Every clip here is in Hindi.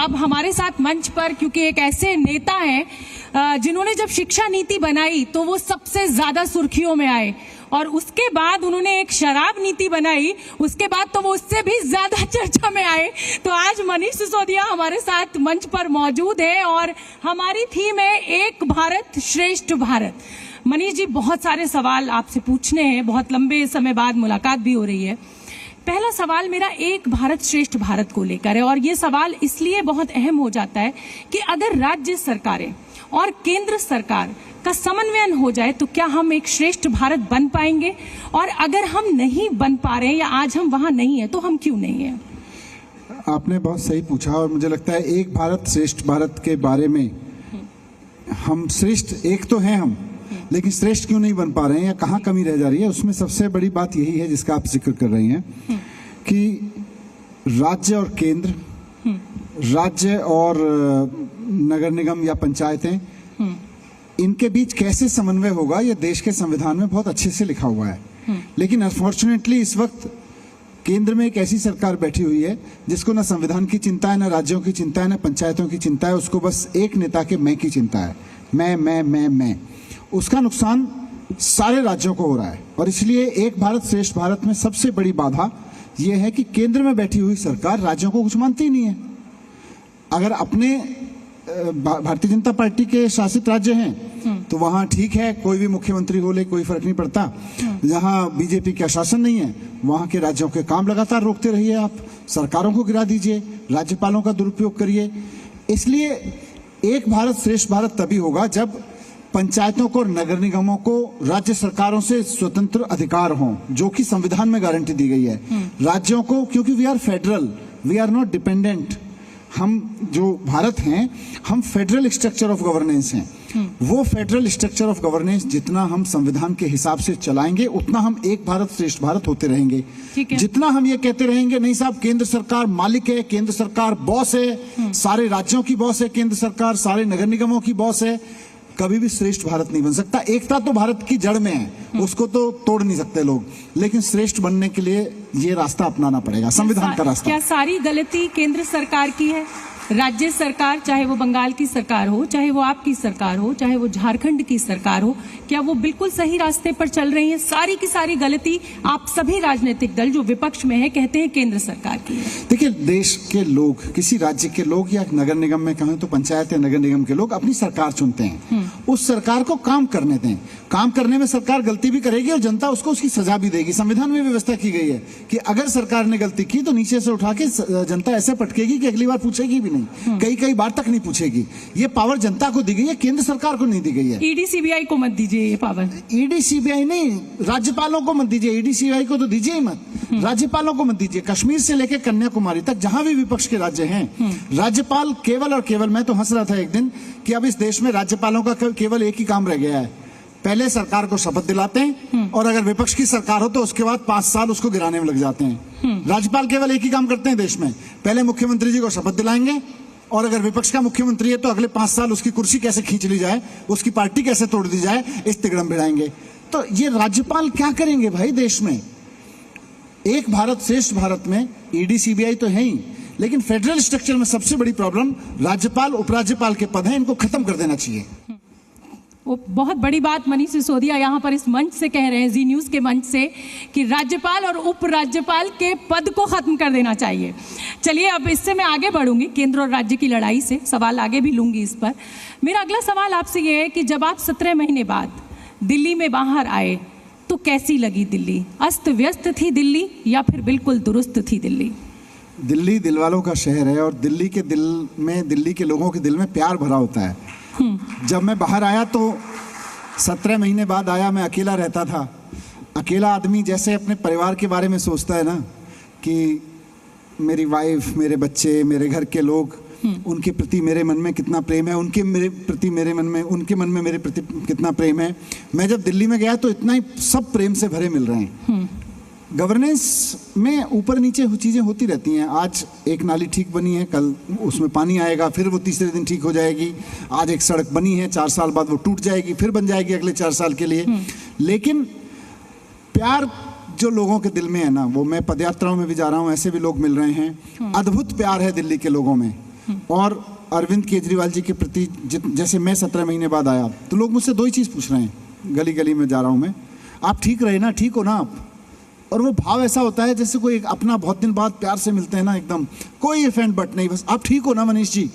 अब हमारे साथ मंच पर, क्योंकि एक ऐसे नेता हैं जिन्होंने जब शिक्षा नीति बनाई तो वो सबसे ज्यादा सुर्खियों में आए, और उसके बाद उन्होंने एक शराब नीति बनाई, उसके बाद तो वो उससे भी ज्यादा चर्चा में आए। तो आज मनीष सिसोदिया हमारे साथ मंच पर मौजूद है और हमारी थीम है एक भारत श्रेष्ठ भारत। मनीष जी, बहुत सारे सवाल आपसे पूछने हैं, बहुत लंबे समय बाद मुलाकात भी हो रही है। पहला सवाल मेरा एक भारत श्रेष्ठ भारत को लेकर है, और ये सवाल इसलिए बहुत अहम हो जाता है कि अगर राज्य सरकारें और केंद्र सरकार का समन्वयन हो जाए तो क्या हम एक श्रेष्ठ भारत बन पाएंगे, और अगर हम नहीं बन पा रहे हैं या आज हम वहां नहीं है तो हम क्यों नहीं है? आपने बहुत सही पूछा, और मुझे लगता है एक भारत श्रेष्ठ भारत के बारे में हम श्रेष्ठ एक तो हैं हम, लेकिन श्रेष्ठ क्यों नहीं बन पा रहे हैं या कहाँ कमी रह जा रही है, उसमें सबसे बड़ी बात यही है जिसका आप जिक्र कर रही हैं कि राज्य और केंद्र, राज्य और नगर निगम या पंचायतें, इनके बीच कैसे समन्वय होगा ये देश के संविधान में बहुत अच्छे से लिखा हुआ है। लेकिन अनफॉर्चुनेटली इस वक्त केंद्र में एक ऐसी सरकार बैठी हुई है जिसको ना संविधान की चिंता है, ना राज्यों की चिंता है, ना पंचायतों की चिंता है, उसको बस एक नेता के मैं की चिंता है, मैं। उसका नुकसान सारे राज्यों को हो रहा है, और इसलिए एक भारत श्रेष्ठ भारत में सबसे बड़ी बाधा यह है कि केंद्र में बैठी हुई सरकार राज्यों को कुछ मानती ही नहीं है। अगर अपने भारतीय जनता पार्टी के शासित राज्य हैं तो वहां ठीक है, कोई भी मुख्यमंत्री हो ले कोई फर्क नहीं पड़ता। जहां बीजेपी का शासन नहीं है वहां के राज्यों के काम लगातार रोकते रहिए, आप सरकारों को गिरा दीजिए, राज्यपालों का दुरुपयोग करिए। इसलिए एक भारत श्रेष्ठ भारत तभी होगा जब पंचायतों को और नगर निगमों को राज्य सरकारों से स्वतंत्र अधिकार हों, जो कि संविधान में गारंटी दी गई है। राज्यों को, क्योंकि we are federal, we are not dependent, हम जो भारत हैं हम फेडरल स्ट्रक्चर ऑफ गवर्नेंस हैं। वो फेडरल स्ट्रक्चर ऑफ गवर्नेंस जितना हम संविधान के हिसाब से चलाएंगे उतना हम एक भारत श्रेष्ठ भारत होते रहेंगे। जितना हम ये कहते रहेंगे नहीं साहब केंद्र सरकार मालिक है, केंद्र सरकार बॉस है, सारे राज्यों की बॉस है केंद्र सरकार, सारे नगर निगमों की बॉस है, कभी भी श्रेष्ठ भारत नहीं बन सकता। एकता तो भारत की जड़ में है, उसको तो तोड़ नहीं सकते लोग, लेकिन श्रेष्ठ बनने के लिए ये रास्ता अपनाना पड़ेगा, संविधान का रास्ता। क्या सारी गलती केंद्र सरकार की है? राज्य सरकार, चाहे वो बंगाल की सरकार हो, चाहे वो आपकी सरकार हो, चाहे वो झारखंड की सरकार हो, क्या वो बिल्कुल सही रास्ते पर चल रही है? सारी की सारी गलती आप सभी राजनीतिक दल जो विपक्ष में है कहते हैं केंद्र सरकार की है। देखिए, देश के लोग, किसी राज्य के लोग या नगर निगम में कहें तो पंचायत या नगर निगम के लोग अपनी सरकार चुनते हैं। उस सरकार को काम करने दें, काम करने में सरकार गलती भी करेगी और जनता उसको उसकी सजा भी देगी। संविधान में व्यवस्था की गई है कि अगर सरकार ने गलती की तो नीचे से उठा के जनता ऐसे पटकेगी कि अगली बार पूछेगी भी नहीं, कई बार तक नहीं पूछेगी। ये पावर जनता को दी गई है, केंद्र सरकार को नहीं दी गई है। ईडी सीबीआई को मत दीजिए ये पावर। ईडी सीबीआई नहीं, राज्यपालों को मत दीजिए, ईडी सीबीआई को तो दीजिए ही मत, राज्यपालों को मत दीजिए। कश्मीर से लेकर कन्याकुमारी तक जहां भी विपक्ष के राज्य हैं, राज्यपाल केवल और केवल, मैं तो हंस रहा था एक दिन कि अब इस देश में राज्यपालों का केवल एक ही काम रह गया है, पहले सरकार को शपथ दिलाते हैं और अगर विपक्ष की सरकार हो तो उसके बाद 5 साल उसको गिराने में लग जाते हैं। राज्यपाल केवल एक ही काम करते हैं देश में, पहले मुख्यमंत्री जी को शपथ दिलाएंगे और अगर विपक्ष का मुख्यमंत्री है तो अगले 5 साल उसकी कुर्सी कैसे खींच ली जाए, उसकी पार्टी कैसे तोड़ दी जाए, इस तिगड़म भिड़ाएंगे। तो ये राज्यपाल क्या करेंगे भाई देश में? एक भारत श्रेष्ठ भारत में ईडी सीबीआई तो है ही, लेकिन फेडरल स्ट्रक्चर में सबसे बड़ी प्रॉब्लम राज्यपाल उपराज्यपाल के पद हैं, इनको खत्म कर देना चाहिए। वो बहुत बड़ी बात मनीष सिसोदिया यहाँ पर इस मंच से कह रहे हैं, जी न्यूज़ के मंच से, कि राज्यपाल और उपराज्यपाल के पद को खत्म कर देना चाहिए। चलिए अब इससे मैं आगे बढ़ूंगी, केंद्र और राज्य की लड़ाई से सवाल आगे भी लूंगी इस पर। मेरा अगला सवाल आपसे ये है कि जब आप 17 महीने बाद दिल्ली में बाहर आए तो कैसी लगी दिल्ली? अस्त व्यस्त थी दिल्ली या फिर बिल्कुल दुरुस्त थी दिल्ली? दिल्ली दिल वालों का शहर है और दिल्ली के दिल में, दिल्ली के लोगों के दिल में प्यार भरा होता है। जब मैं बाहर आया तो 17 महीने बाद आया, मैं अकेला रहता था। अकेला आदमी जैसे अपने परिवार के बारे में सोचता है ना, कि मेरी वाइफ, मेरे बच्चे, मेरे घर के लोग, उनके प्रति मेरे मन में कितना प्रेम है, उनके मेरे प्रति मेरे मन में, उनके मन में मेरे प्रति कितना प्रेम है। मैं जब दिल्ली में गया तो इतना ही सब प्रेम से भरे मिल रहे हैं। गवर्नेंस में ऊपर नीचे चीज़ें होती रहती हैं। आज एक नाली ठीक बनी है, कल उसमें पानी आएगा, फिर वो तीसरे दिन ठीक हो जाएगी। आज एक सड़क बनी है, 4 साल बाद वो टूट जाएगी, फिर बन जाएगी अगले 4 साल के लिए। लेकिन प्यार जो लोगों के दिल में है ना, वो मैं पदयात्राओं में भी जा रहा हूँ, ऐसे भी लोग मिल रहे हैं। अद्भुत प्यार है दिल्ली के लोगों में। और अरविंद केजरीवाल जी के प्रति जैसे मैं 17 महीने बाद आया तो लोग मुझसे दो ही चीज़ पूछ रहे हैं, गली गली में जा रहा हूँ मैं, आप ठीक रहे ना, ठीक हो ना आप? और वो भाव ऐसा होता है जैसे कोई अपना बहुत दिन बाद प्यार से मिलते हैं ना, एकदम कोई इफ एंड बट नहीं, बस आप ठीक हो ना मनीष जी,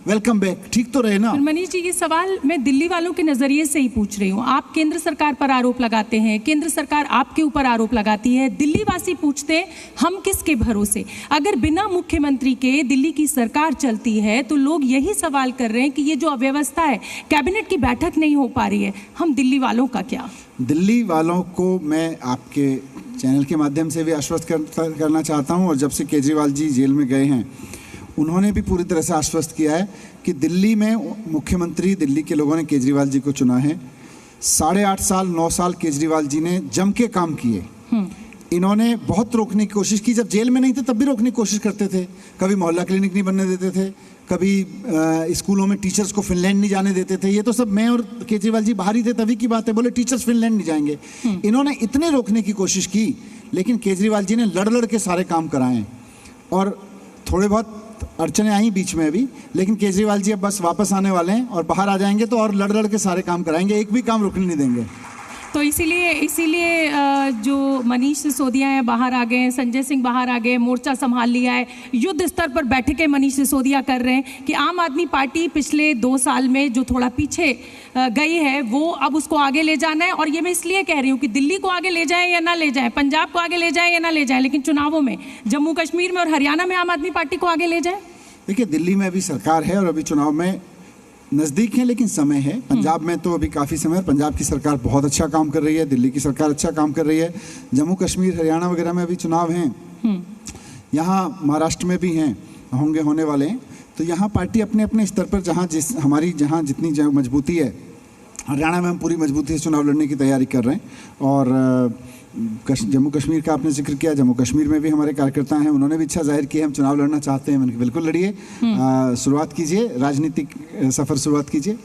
वेलकम बैक, ठीक तो रहे ना? मनीष जी, ये सवाल मैं दिल्ली वालों के नजरिए से ही पूछ रही हूँ। आप केंद्र सरकार पर आरोप लगाते हैं, केंद्र सरकार आपके ऊपर आरोप लगाती है, दिल्ली वासी पूछते हैं हम किसके भरोसे? अगर बिना मुख्यमंत्री के दिल्ली की सरकार चलती है तो लोग यही सवाल कर रहे हैं कि ये जो अव्यवस्था है, कैबिनेट की बैठक नहीं हो पा रही है, हम दिल्ली वालों का क्या? दिल्ली वालों को मैं आपके चैनल के माध्यम से भी आश्वस्त करना चाहता हूं, और जब से केजरीवाल जी जेल में गए हैं उन्होंने भी पूरी तरह से आश्वस्त किया है कि दिल्ली में मुख्यमंत्री, दिल्ली के लोगों ने केजरीवाल जी को चुना है। 8.5 साल 9 साल केजरीवाल जी ने जम के काम किए। इन्होंने बहुत रोकने की कोशिश की, जब जेल में नहीं थे तब भी रोकने की कोशिश करते थे। कभी मोहल्ला क्लिनिक नहीं बनने देते थे, कभी स्कूलों में टीचर्स को फिनलैंड नहीं जाने देते थे। ये तो सब मैं और केजरीवाल जी बाहर ही थे तभी की बात है, बोले टीचर्स फिनलैंड नहीं जाएंगे। इन्होंने इतने रोकने की कोशिश की, लेकिन केजरीवाल जी ने लड़ लड़ के सारे काम कराए, और थोड़े बहुत अड़चने आई बीच में अभी, लेकिन केजरीवाल जी अब बस वापस आने वाले हैं और बाहर आ जाएंगे तो और लड़ लड़ के सारे काम कराएंगे, एक भी काम रुकने नहीं देंगे। तो इसीलिए जो मनीष सिसोदिया है बाहर आ गए हैं, संजय सिंह बाहर आ गए, मोर्चा संभाल लिया है, युद्ध स्तर पर बैठकें मनीष सिसोदिया कर रहे हैं कि आम आदमी पार्टी पिछले 2 साल में जो थोड़ा पीछे गई है वो अब उसको आगे ले जाना है। और ये मैं इसलिए कह रही हूँ कि दिल्ली को आगे ले जाएं या ना ले जाएं, पंजाब को आगे ले जाएं या ना ले जाएं, लेकिन चुनावों में जम्मू कश्मीर में और हरियाणा में आम आदमी पार्टी को आगे ले जाएं। देखिए, दिल्ली में अभी सरकार है और अभी चुनाव में नज़दीक है, लेकिन समय है। पंजाब में तो अभी काफ़ी समय है, पंजाब की सरकार बहुत अच्छा काम कर रही है, दिल्ली की सरकार अच्छा काम कर रही है, जम्मू कश्मीर हरियाणा वगैरह में अभी चुनाव हैं, यहाँ महाराष्ट्र में भी हैं, होने वाले हैं। तो यहाँ पार्टी अपने अपने स्तर पर जहाँ जितनी मजबूती है, हरियाणा में हम पूरी मजबूती से चुनाव लड़ने की तैयारी कर रहे हैं। और जम्मू कश्मीर का आपने जिक्र किया, जम्मू कश्मीर में भी हमारे कार्यकर्ता हैं, उन्होंने भी इच्छा जाहिर की है हम चुनाव लड़ना चाहते हैं। मैंने बिल्कुल लड़िए, शुरुआत कीजिए, राजनीतिक सफ़र शुरुआत कीजिए।